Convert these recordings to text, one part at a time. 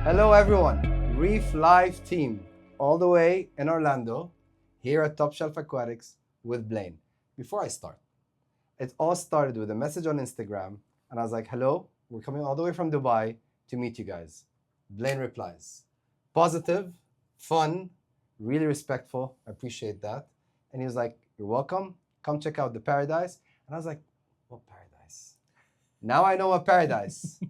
Hello everyone, Reef Live team, all the way in Orlando, here at Top Shelf Aquatics with Blaine. Before I start, it all started with a message on Instagram, and I was like, hello, we're coming all the way from Dubai to meet you guys. Blaine replies, positive, fun, really respectful, I appreciate that. And he was like, you're welcome, come check out the paradise. And I was like, what paradise? Now I know what paradise.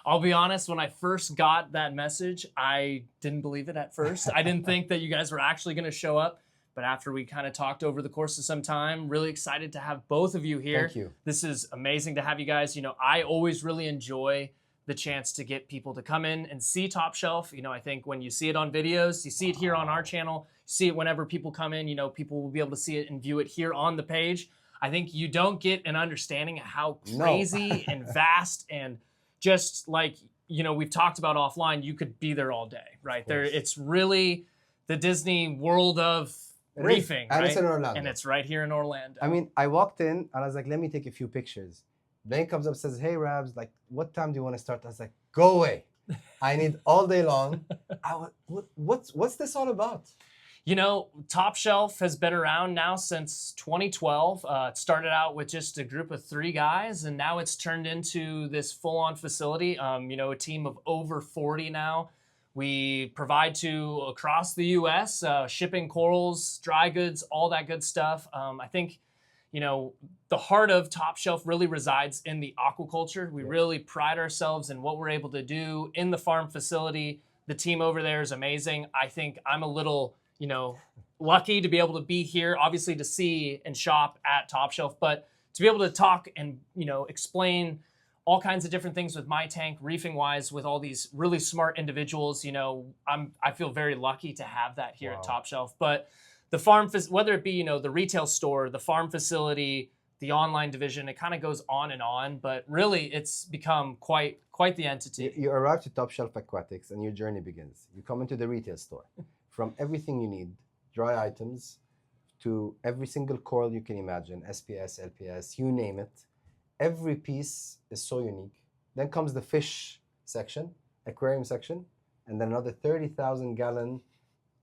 I'll be honest, when I first got that message, I didn't believe it at first. I didn't think that you guys were actually going to show up. But after we kind of talked over the course of some time, really excited to have both of you here. Thank you. This is amazing to have you guys. I always really enjoy the chance to get people to come in and see Top Shelf. I think when you see it on videos, you see it here on our channel, see it whenever people come in, people will be able to see it and view it here on the page. I think you don't get an understanding of how crazy and vast and just like, we've talked about offline, you could be there all day, right? There, it's really the Disney world of reefing, and right? it's in Orlando. And it's right here in Orlando. I mean, I walked in and I was like, let me take a few pictures. Blaine comes up and says, hey, Rabs, like, what time do you want to start? I was like, go away. I need all day long. What's this all about? Top Shelf has been around now since 2012. It started out with just a group of 3 guys, and now it's turned into this full-on facility. A team of over 40 now. We provide to across the U.S., shipping corals, dry goods, all that good stuff. I think, the heart of Top Shelf really resides in the aquaculture. We really pride ourselves in what we're able to do in the farm facility. The team over there is amazing. I think I'm a little, lucky to be able to be here, obviously to see and shop at Top Shelf, but to be able to talk and, explain all kinds of different things with my tank, reefing wise, with all these really smart individuals. I feel very lucky to have that here at Top Shelf. But the farm, whether it be, the retail store, the farm facility, the online division, it kind of goes on. But really, it's become quite the entity. You arrive to Top Shelf Aquatics and your journey begins. You come into the retail store. From everything you need, dry items, to every single coral you can imagine, SPS, LPS, you name it. Every piece is so unique. Then comes the fish section, aquarium section, and then another 30,000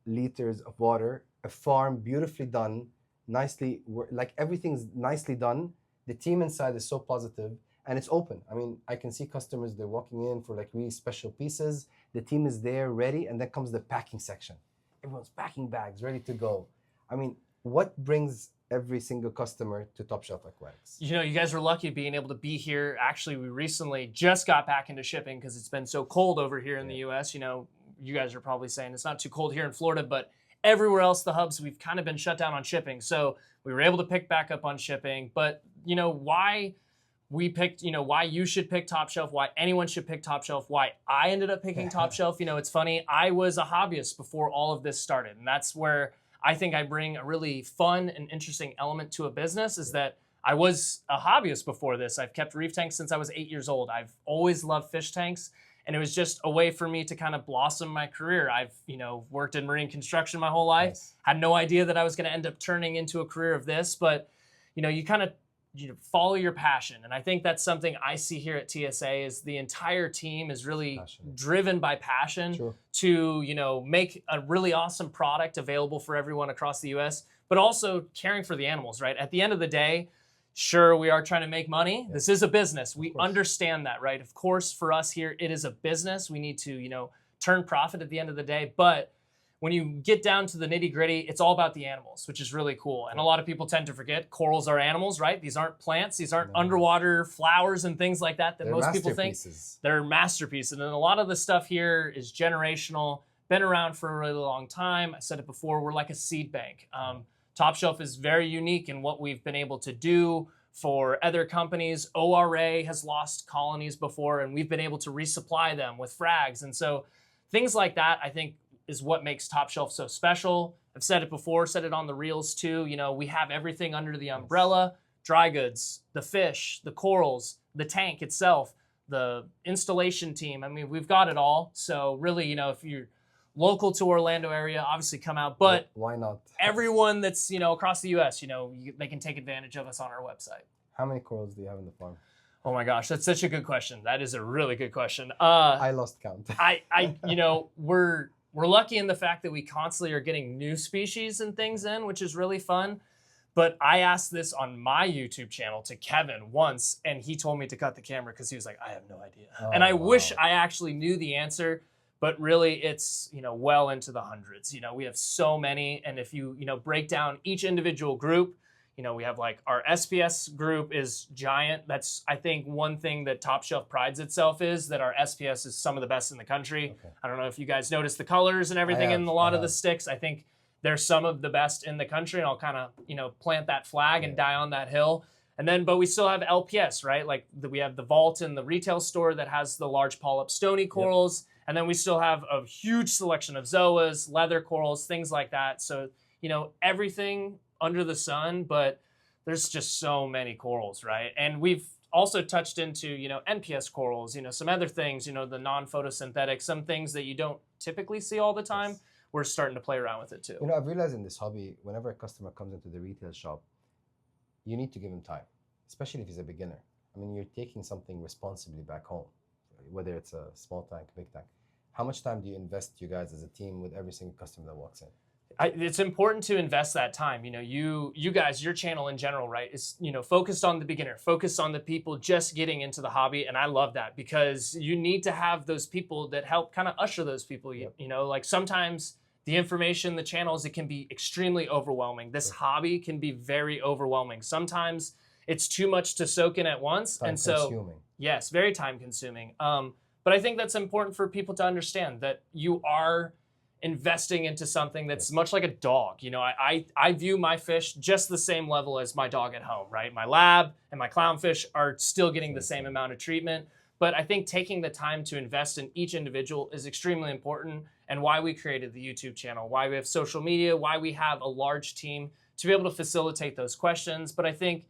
liters of water, a farm beautifully done, nicely, like everything's nicely done. The team inside is so positive and it's open. I mean, I can see customers, they're walking in for like really special pieces. The team is there ready, and then comes the packing section. Everyone's packing bags, ready to go. I mean, what brings every single customer to Top Shelf Aquatics? You guys are lucky being able to be here. Actually, we recently just got back into shipping because it's been so cold over here in the U.S. You guys are probably saying it's not too cold here in Florida, but everywhere else, the hubs, we've kind of been shut down on shipping. So we were able to pick back up on shipping. But, why we picked, why you should pick Top Shelf, why anyone should pick Top Shelf, why I ended up picking Top Shelf. It's funny. I was a hobbyist before all of this started. And that's where I think I bring a really fun and interesting element to a business, is that I was a hobbyist before this. I've kept reef tanks since I was 8 years old. I've always loved fish tanks. And it was just a way for me to kind of blossom my career. I've, worked in marine construction my whole life. Nice. Had no idea that I was going to end up turning into a career of this. But, you kind of follow your passion. And I think that's something I see here at TSA is the entire team is really driven by passion to, make a really awesome product available for everyone across the US, but also caring for the animals, right? At the end of the day, sure, we are trying to make money. This is a business. We understand that, right? Of course, for us here, it is a business. We need to, turn profit at the end of the day. But when you get down to the nitty gritty, it's all about the animals, which is really cool. And a lot of people tend to forget corals are animals, right? These aren't plants. These aren't underwater flowers and things like that They're most people think. They're masterpieces. And a lot of the stuff here is generational, been around for a really long time. I said it before, we're like a seed bank. Top Shelf is very unique in what we've been able to do for other companies. ORA has lost colonies before, and we've been able to resupply them with frags. And so things like that, I think, is what makes Top Shelf so special. I've said it before, said it on the reels too. We have everything under the umbrella: dry goods, the fish, the corals, the tank itself, the installation team. I mean, we've got it all. So really, if you're local to Orlando area, obviously come out. But why not? Everyone that's, across the U.S., they can take advantage of us on our website. How many corals do you have in the farm? Oh my gosh, that's such a good question. That is a really good question. I lost count. We're lucky in the fact that we constantly are getting new species and things in, which is really fun. But I asked this on my YouTube channel to Kevin once, and he told me to cut the camera because he was like, I have no idea. And I wish I actually knew the answer, but really it's, well into the hundreds. We have so many. And if you, break down each individual group, we have like our SPS group is giant. That's, I think, one thing that Top Shelf prides itself is that our SPS is some of the best in the country. Okay. I don't know if you guys noticed the colors and everything in a lot of the sticks. I think they're some of the best in the country, and I'll kind of, plant that flag and die on that hill. And then, but we still have LPS, right? Like we have the vault in the retail store that has the large polyp stony corals. Yep. And then we still have a huge selection of zoas, leather corals, things like that. So, everything under the sun, but there's just so many corals, right? And we've also touched into, NPS corals, some other things, the non-photosynthetic, some things that you don't typically see all the time. Yes. We're starting to play around with it too. I've realized in this hobby, whenever a customer comes into the retail shop, you need to give him time, especially if he's a beginner. I mean, you're taking something responsibly back home, whether it's a small tank, big tank. How much time do you invest, you guys as a team, with every single customer that walks in? It's important to invest that time. You guys, your channel in general, right, is, focused on the beginner, focused on the people just getting into the hobby. And I love that because you need to have those people that help kind of usher those people. Yep. Like sometimes the information, the channels, it can be extremely overwhelming. This hobby can be very overwhelming. Sometimes it's too much to soak in at once. Time consuming. Yes, very time consuming. But I think that's important for people to understand that you are investing into something that's much like a dog. I view my fish just the same level as my dog at home, right? My lab and my clownfish are still getting the same amount of treatment. But I think taking the time to invest in each individual is extremely important, and why we created the YouTube channel, why we have social media, why we have a large team to be able to facilitate those questions. But I think,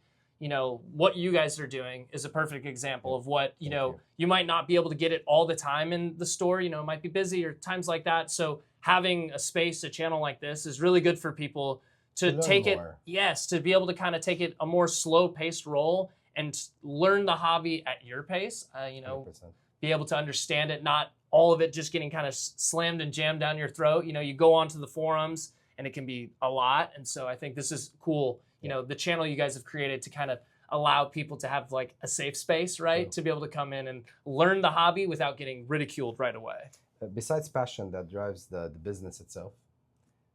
what you guys are doing is a perfect example of what, you might not be able to get it all the time in the store, it might be busy or times like that. So having a space, a channel like this is really good for people to take more. To be able to kind of take it a more slow paced role and learn the hobby at your pace, 100%. Be able to understand it, not all of it just getting kind of slammed and jammed down your throat. You go onto the forums and it can be a lot. And so I think this is cool. The channel you guys have created to kind of allow people to have like a safe space, right? Sure. To be able to come in and learn the hobby without getting ridiculed right away. Besides passion that drives the business itself,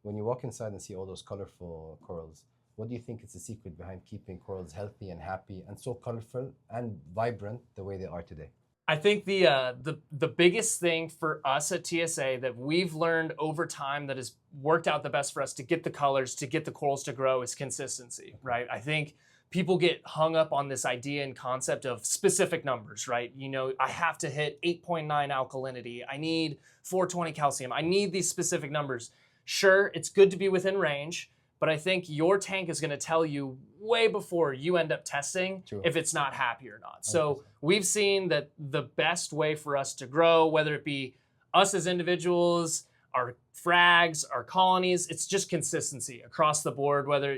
when you walk inside and see all those colorful corals, what do you think is the secret behind keeping corals healthy and happy and so colorful and vibrant the way they are today? I think the biggest thing for us at TSA that we've learned over time that has worked out the best for us to get the colors, to get the corals to grow is consistency, right? I think people get hung up on this idea and concept of specific numbers, right? I have to hit 8.9 alkalinity. I need 420 calcium. I need these specific numbers. Sure, it's good to be within range, but I think your tank is going to tell you way before you end up testing if it's not happy or not. So we've seen that the best way for us to grow, whether it be us as individuals, our frags, our colonies, it's just consistency across the board, whether,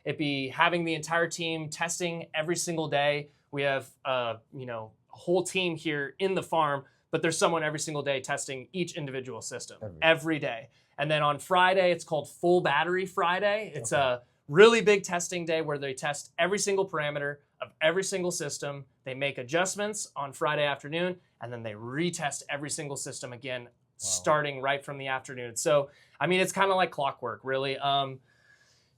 it be having the entire team testing every single day. We have, a whole team here in the farm, but there's someone every single day testing each individual system every day. And then on Friday, it's called Full Battery Friday. It's a really big testing day where they test every single parameter of every single system. They make adjustments on Friday afternoon, and then they retest every single system again, starting right from the afternoon. So, it's kind of like clockwork, really.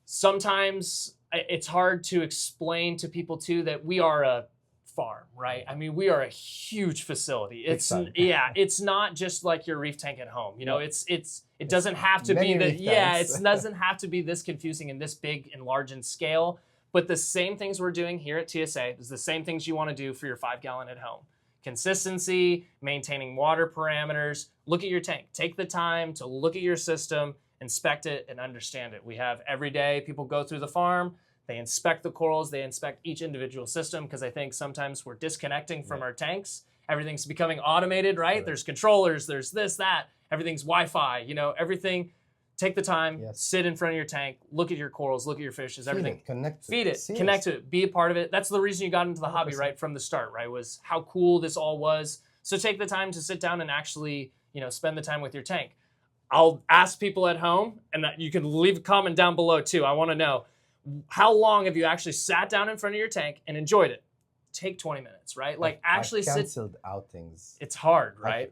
Sometimes it's hard to explain to people too that we are a farm, right? We are a huge facility. It's not just like your reef tank at home. It doesn't have to be that. It doesn't have to be this confusing and this big and large in scale. But the same things we're doing here at TSA is the same things you want to do for your 5-gallon at home. Consistency, maintaining water parameters. Look at your tank. Take the time to look at your system, inspect it, and understand it. We have every day people go through the farm. They inspect the corals, they inspect each individual system, because I think sometimes we're disconnecting from our tanks. Everything's becoming automated, right? There's controllers, there's this, that, everything's Wi-Fi, everything take the time, Yes. sit in front of your tank, look at your corals, look at your fishes, everything. Connect. Feed it, See connect to it, be a part of it. That's the reason you got into the hobby 100%. right from the start, right? Was how cool this all was. So take the time to sit down and actually, spend the time with your tank. I'll ask people at home, and you can leave a comment down below too. I want to know, how long have you actually sat down in front of your tank and enjoyed it? Take 20 minutes, right? Like actually I've canceled outings. It's hard, right?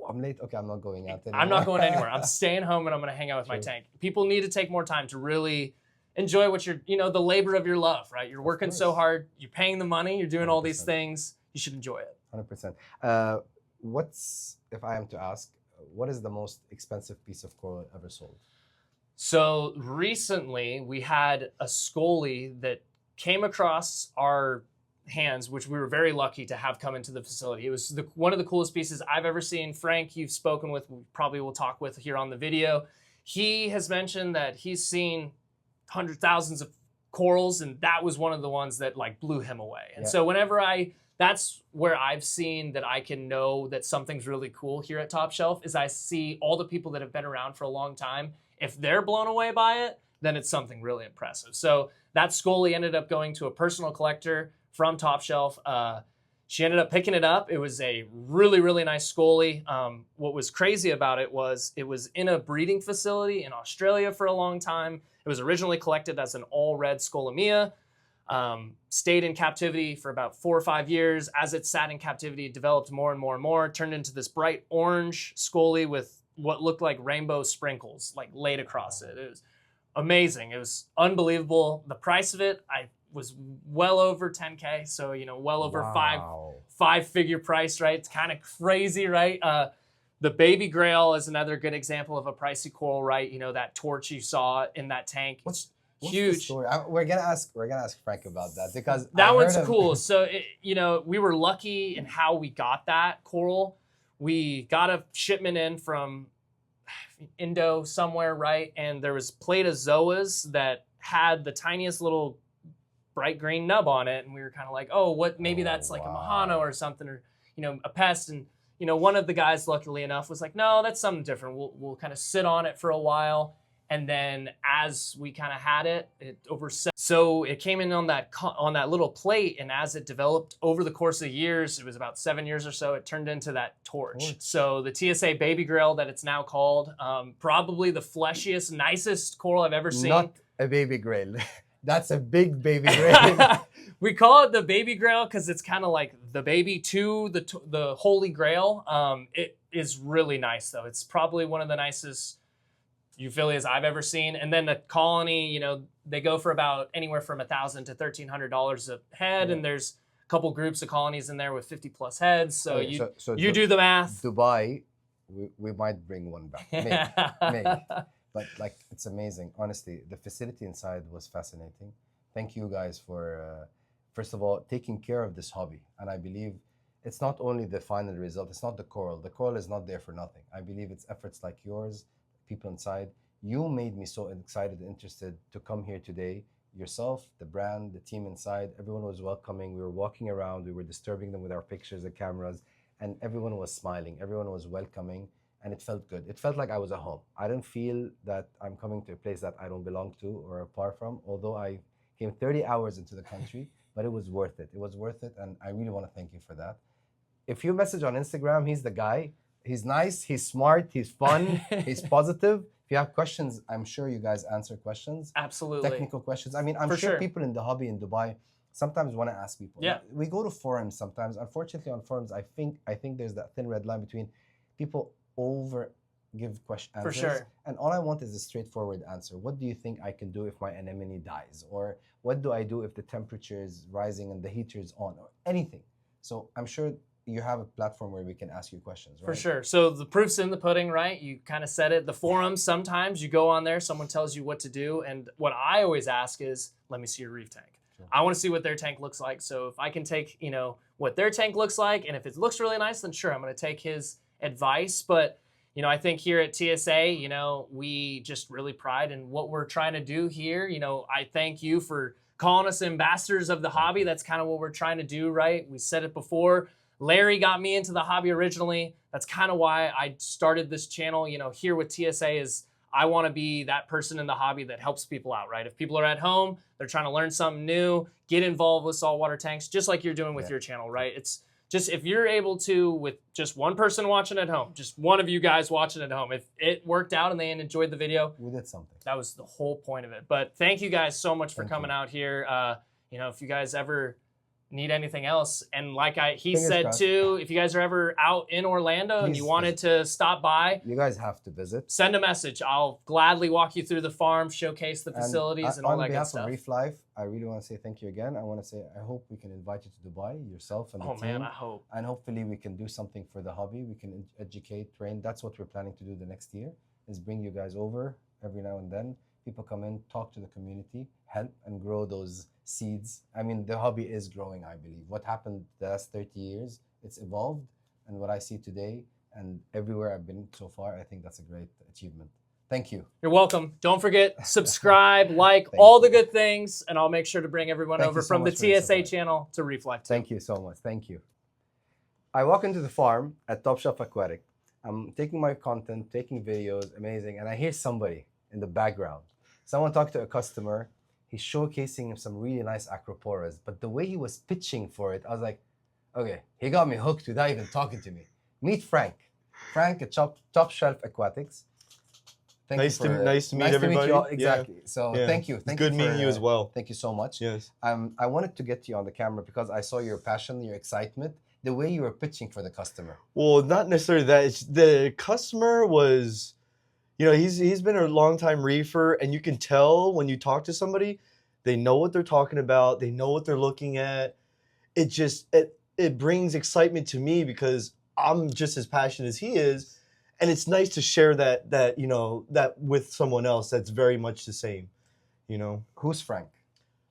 I'm late. Okay, I'm not going out anymore. I'm not going anywhere. I'm staying home and I'm going to hang out with my tank. People need to take more time to really enjoy what you're, the labor of your love, right? You're working so hard. You're paying the money. You're doing all these things. You should enjoy it. 100%. If I am to ask, what is the most expensive piece of coral ever sold? So recently we had a scolie that came across our hands, which we were very lucky to have come into the facility. It was one of the coolest pieces I've ever seen. Frank, you've spoken with, probably will talk with here on the video. He has mentioned that he's seen hundreds, thousands of corals, and that was one of the ones that like blew him away. And so whenever that's where I've seen that I can know that something's really cool here at Top Shelf, is I see all the people that have been around for a long time. If they're blown away by it, then it's something really impressive. So that scolie ended up going to a personal collector from Top Shelf. She ended up picking it up. It was a really, really nice scolie. What was crazy about it was in a breeding facility in Australia for a long time. It was originally collected as an all-red scolemia. Stayed in captivity for about 4 or 5 years. As it sat in captivity, it developed more and more and more, turned into this bright orange scolie with what looked like rainbow sprinkles like laid across it. It was amazing. It was unbelievable. The price of it, I was well over 10K. So, well over five-figure price, right? It's kind of crazy, right? The baby grail is another good example of a pricey coral, right? That torch you saw in that tank. What's huge. The story? We're gonna ask Frank about that, because that one's cool. So we were lucky in how we got that coral. We got a shipment in from Indo somewhere, right? And there was platozoas that had the tiniest little bright green nub on it, and we were kind of like, oh, what? Maybe that's like a Mahano or something, or a pest. And one of the guys, luckily enough, was like, no, that's something different. We'll kind of sit on it for a while. And then as we kind of had it so it came in on that little plate, and as it developed over the course of years, it was about 7 years or so, it turned into that torch. So the TSA baby grail that it's now called, probably the fleshiest, nicest coral I've ever seen. Not a baby grail. That's a big baby grail. We call it the baby grail because it's kind of like the baby to the holy grail. It is really nice though. It's probably one of the nicest euphyllias I've ever seen. And then the colony, they go for about anywhere from $1,000 to $1,300 a head. And there's a couple groups of colonies in there with 50 plus heads. So you do the math. Dubai, we might bring one back. Maybe. But it's amazing. Honestly, the facility inside was fascinating. Thank you guys for, first of all, taking care of this hobby. And I believe it's not only the final result. It's not the coral. The coral is not there for nothing. I believe it's efforts like yours, people inside. You made me so excited and interested to come here today. Yourself, the brand, the team inside, everyone was welcoming. We were walking around, we were disturbing them with our pictures and cameras, and everyone was smiling, everyone was welcoming, and it felt good. It felt like I was at home. I didn't feel that I'm coming to a place that I don't belong to or apart from, although I came 30 hours into the country, but it was worth it. It was worth it, and I really want to thank you for that. If you message on Instagram, he's the guy. He's nice, he's smart, he's fun, he's positive. If you have questions, I'm sure you guys answer questions. Absolutely. Technical questions. I mean, I'm sure people in the hobby in Dubai sometimes want to ask people. Yeah. We go to forums sometimes. Unfortunately, on forums, I think there's that thin red line between people give answers. For sure. And all I want is a straightforward answer. What do you think I can do if my anemone dies? Or what do I do if the temperature is rising and the heater is on? Or anything. So I'm sure you have a platform where we can ask you questions, right? For sure. So the proof's in the pudding, right? You kind of said it. The forums, sometimes you go on there, someone tells you what to do. And what I always ask is, let me see your reef tank. Sure. I want to see what their tank looks like. So if I can take, what their tank looks like, and if it looks really nice, then sure, I'm going to take his advice. But, I think here at TSA, we just really pride in what we're trying to do here. I thank you for calling us ambassadors of the hobby. That's kind of what we're trying to do, right? We said it before. Larry got me into the hobby originally. That's kind of why I started this channel. Here with TSA is I want to be that person in the hobby that helps people out, right? If people are at home, they're trying to learn something new, get involved with saltwater tanks, just like you're doing with your channel, right? It's just, if you're able to, with just one person watching at home, just one of you guys watching at home, if it worked out and they enjoyed the video, we did something. That was the whole point of it. But thank you guys so much for coming out here. You know, if you guys ever need anything else, and like he said too, if you guys are ever out in Orlando and you wanted to stop by, you guys have to visit. Send a message. I'll gladly walk you through the farm, showcase the facilities and all that good stuff. On behalf of Reef Life, I really want to say thank you again. I want to say I hope we can invite you to Dubai, yourself and the team. Oh man, I hope. And hopefully we can do something for the hobby. We can educate, train. That's what we're planning to do the next year, is bring you guys over every now and then. People come in, talk to the community, help and grow those seeds. I mean, the hobby is growing, I believe. What happened the last 30 years, it's evolved. And what I see today and everywhere I've been so far, I think that's a great achievement. Thank you. You're welcome. Don't forget, subscribe, like, all the good things, and I'll make sure to bring everyone over from the TSA channel to Reef Life too. Thank you so much. Thank you. I walk into the farm at Top Shelf Aquatic. I'm taking my content, taking videos, amazing, and I hear somebody in the background. Someone talked to a customer. He's showcasing some really nice acroporas, but the way he was pitching for it, I was like, okay, he got me hooked without even talking to me. Meet Frank. Frank at Top Shelf Aquatics. Nice to meet everybody. To meet you all. Exactly. Yeah. So thank you. Thank you. Good meeting you as well. Thank you so much. Yes. I wanted to get you on the camera because I saw your passion, your excitement, the way you were pitching for the customer. Well, not necessarily that. It's the customer was, you know, he's been a long-time reefer, and you can tell when you talk to somebody, they know what they're talking about, they know what they're looking at. It just it brings excitement to me because I'm just as passionate as he is, and it's nice to share that you know, that with someone else that's very much the same, you know. Who's Frank?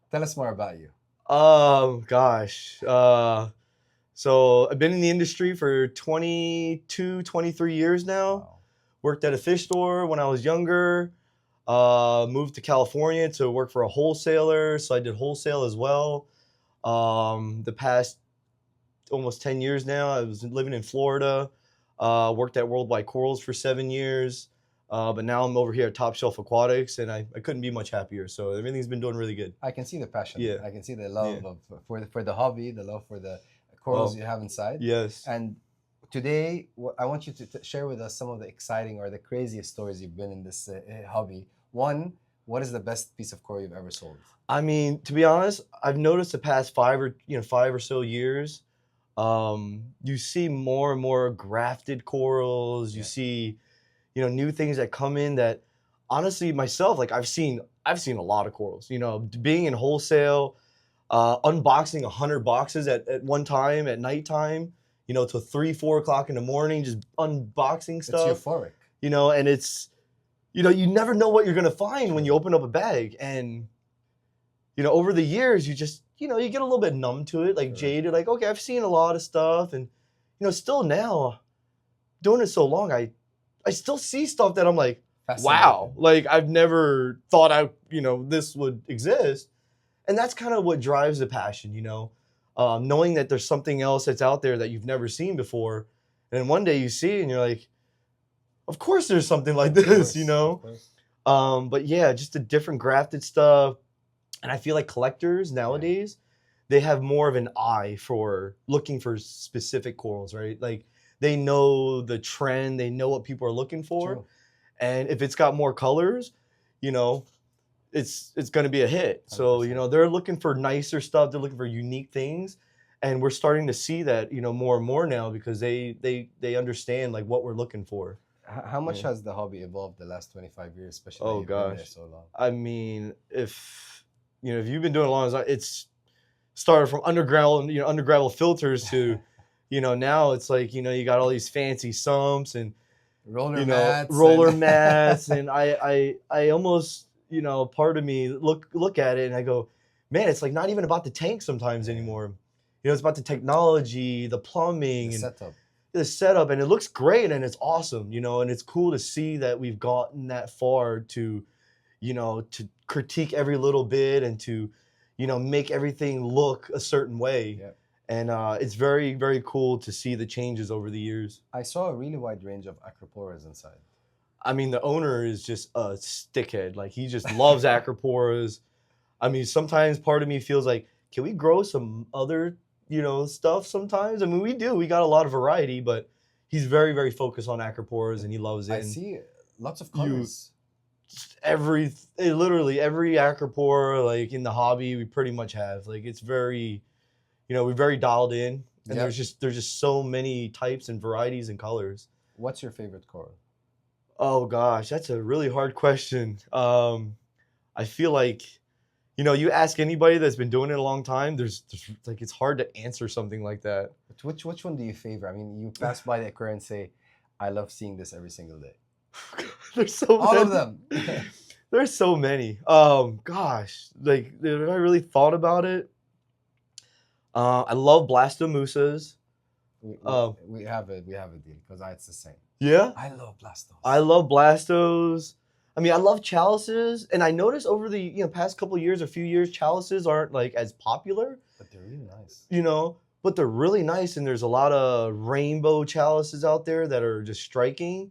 Tell us more about you. Gosh. So I've been in the industry for 22, 23 years now. Wow. Worked at a fish store when I was younger. Moved to California to work for a wholesaler, so I did wholesale as well. The past almost 10 years now, I was living in Florida. Worked at Worldwide Corals for 7 years. But now I'm over here at Top Shelf Aquatics, and I couldn't be much happier. So everything's been doing really good. I can see the passion. Yeah. I can see the love for the hobby, the love for the corals you have inside. Yes. And today, I want you to share with us some of the exciting or the craziest stories you've been in this hobby. One, what is the best piece of coral you've ever sold? I mean, to be honest, I've noticed the past 5 or so years, you see more and more grafted corals. You see, you know, new things that come in that, honestly, myself, like I've seen a lot of corals. You know, being in wholesale, unboxing 100 boxes at one time at nighttime. You know, till 3, 4 o'clock in the morning, just unboxing stuff. It's euphoric. You know, and it's, you know, you never know what you're gonna find when you open up a bag. And, you know, over the years, you just, you know, you get a little bit numb to it, like jaded, like, okay, I've seen a lot of stuff. And, you know, still now, doing it so long, I still see stuff that I'm like, wow, like I've never thought this would exist. And that's kind of what drives the passion, you know. Knowing that there's something else that's out there that you've never seen before. And then one day you see it and you're like, of course there's something like this, you know? But yeah, just the different grafted stuff. And I feel like collectors nowadays, they have more of an eye for looking for specific corals, right? Like they know the trend, they know what people are looking for. True. And if it's got more colors, you know, it's going to be a hit. So, 100%. you know, they're looking for nicer stuff. They're looking for unique things. And we're starting to see that, you know, more and more now because they understand like what we're looking for. How much has the hobby evolved the last 25 years, especially Oh, you've been there gosh. so long? I mean, if you've been doing it long, it's started from undergravel filters to, you know, now it's like, you know, you got all these fancy sumps and roller mats. And I almost, you know, part of me look at it and I go, man, it's like not even about the tank sometimes anymore. You know, it's about the technology, the plumbing, the setup, and it looks great and it's awesome, you know, and it's cool to see that we've gotten that far to, you know, to critique every little bit and to, you know, make everything look a certain way. Yep. And it's very, very cool to see the changes over the years. I saw a really wide range of acroporas inside. I mean, the owner is just a stickhead. Like, he just loves acroporas. I mean, sometimes part of me feels like, can we grow some other, stuff sometimes? I mean, we do. We got a lot of variety, but he's very, very focused on acroporas, and he loves it. I see lots of colors. Literally every acropora, like, in the hobby, we pretty much have. Like, it's very, we're very dialed in, and there's just so many types and varieties and colors. What's your favorite coral? Oh gosh, that's a really hard question. I feel like, you ask anybody that's been doing it a long time, there's like, it's hard to answer something like that. Which one do you favor? I mean, you pass by the aquarium and say, I love seeing this every single day. There's so all many. of them. There's so many. Gosh, like, have I really thought about it? I love blastomusas. We have a deal because it's the same. Yeah, I love blastos. I love blastos. I mean, I love chalices, and I noticed over the past couple of years, a few years, chalices aren't like as popular. But they're really nice. But they're really nice, and there's a lot of rainbow chalices out there that are just striking.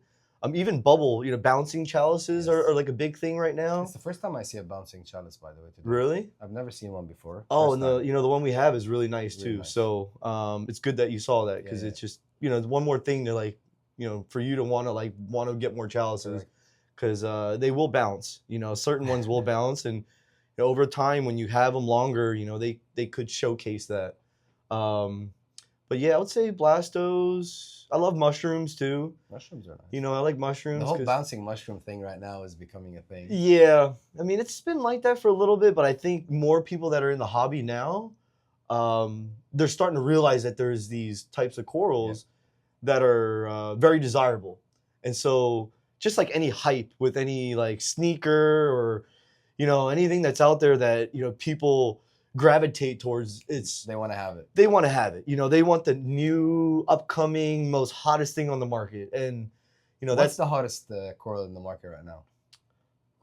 Even bubble, bouncing chalices are like a big thing right now. It's the first time I see a bouncing chalice, by the way. Today. Really? I've never seen one before. Oh, and the one we have is really nice too. Nice. So it's good that you saw that, because it's just one more thing to, like, for you to want to get more chalices, because they will bounce. Certain ones will bounce, and over time, when you have them longer, they could showcase that. But yeah, I would say blastos. I love mushrooms too. Mushrooms are nice. I like mushrooms. The whole bouncing mushroom thing right now is becoming a thing. Yeah, I mean, it's been like that for a little bit, but I think more people that are in the hobby now, they're starting to realize that there's these types of corals that are very desirable. And so, just like any hype with any like sneaker or anything that's out there that people gravitate towards, they want to have it. They want to have it. They want the new, upcoming, most hottest thing on the market. And what's the hottest coral in the market right now?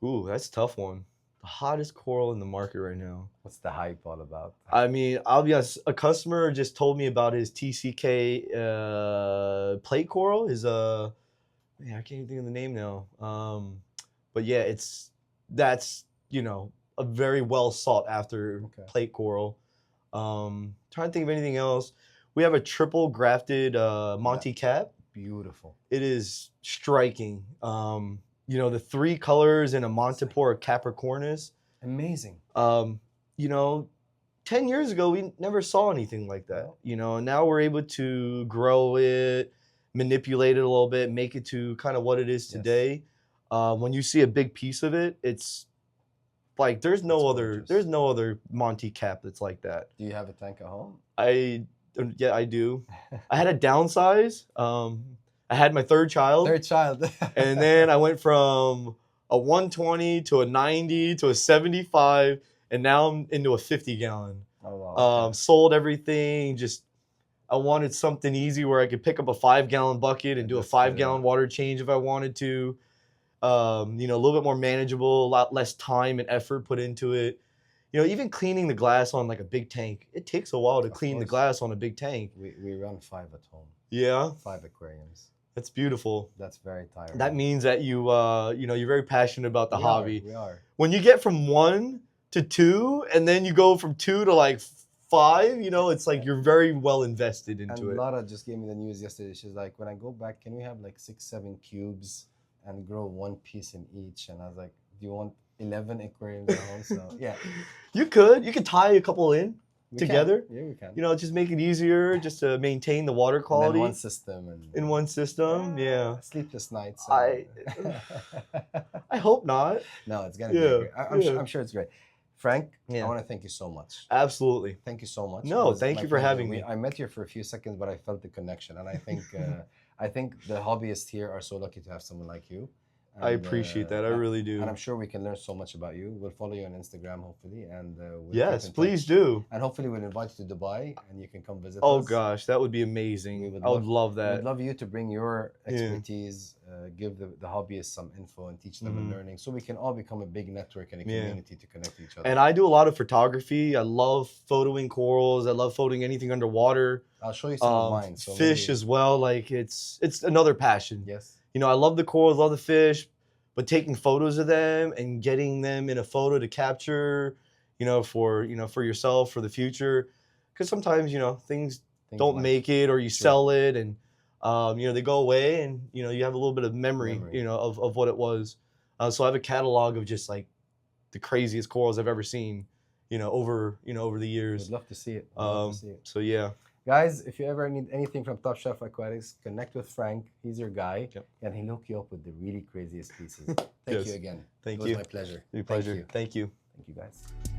Ooh, that's a tough one. The hottest coral in the market right now. What's the hype all about? I mean, I'll be honest, a customer just told me about his TCK plate coral. I can't even think of the name now. But yeah, that's a very well sought after plate coral. Trying to think of anything else. We have a triple grafted Monty Cap. Beautiful. It is striking. The three colors in a Montipore Capricornus. Amazing. 10 years ago, we never saw anything like that. And now we're able to grow it, manipulate it a little bit, make it to kind of what it is today. When you see a big piece of it, it's like there's no other Monty Cap that's like that. Do you have a tank at home? I do. I had a downsize. I had my third child. And then I went from a 120 to a 90 to a 75, and now I'm into a 50-gallon. Oh, wow. Sold everything. Just I wanted something easy where I could pick up a 5-gallon bucket and do a 5-gallon water change if I wanted to. A little bit more manageable, a lot less time and effort put into it. Even cleaning the glass on like a big tank, it takes a while to clean the glass on a big tank. We run 5 at home. Yeah. 5 aquariums. That's beautiful. That's very tiring. That means that you're very passionate about the hobby. We are. When you get from 1 to 2, and then you go from 2 to like 5, it's like you're very well invested into it. And Lara just gave me the news yesterday. She's like, when I go back, can we have like 6-7 cubes and grow 1 piece in each? And I was like, do you want 11 aquariums at home? So yeah, you could tie a couple in together. Yeah, we can. Just make it easier just to maintain the water quality. In one system. Yeah. Sleepless nights. I hope not. No, it's gonna be great. I'm sure it's great. Frank, I want to thank you so much. Absolutely. Thank you so much. No, thank you for having me. I met you for a few seconds, but I felt the connection, and I think I think the hobbyists here are so lucky to have someone like you. And, I appreciate that. I really do. And I'm sure we can learn so much about you. We'll follow you on Instagram, hopefully. And yes, please do. And hopefully we'll invite you to Dubai and you can come visit us. Oh, gosh, that would be amazing. I would love that. We'd love you to bring your expertise, give the hobbyists some info and teach them and learning, so we can all become a big network and a community to connect to each other. And I do a lot of photography. I love photoing corals. I love photoing anything underwater. I'll show you some of mine. So fish as well. Like it's another passion. Yes. you know, I love the corals, love the fish, but taking photos of them and getting them in a photo to capture, you know, for yourself, for the future, because sometimes, you know, things don't make it, or you sell it, and you know, they go away, and you know, you have a little bit of memory. You know, of what it was. So I have a catalog of just like the craziest corals I've ever seen, you know, over the years. I'd love to see it. So yeah, guys, if you ever need anything from Top Shelf Aquatics, connect with Frank. He's your guy, and he'll hook you up with the really craziest pieces. Thank you again. Thank you. It you. was my pleasure. Your pleasure. Thank you. Thank you, guys.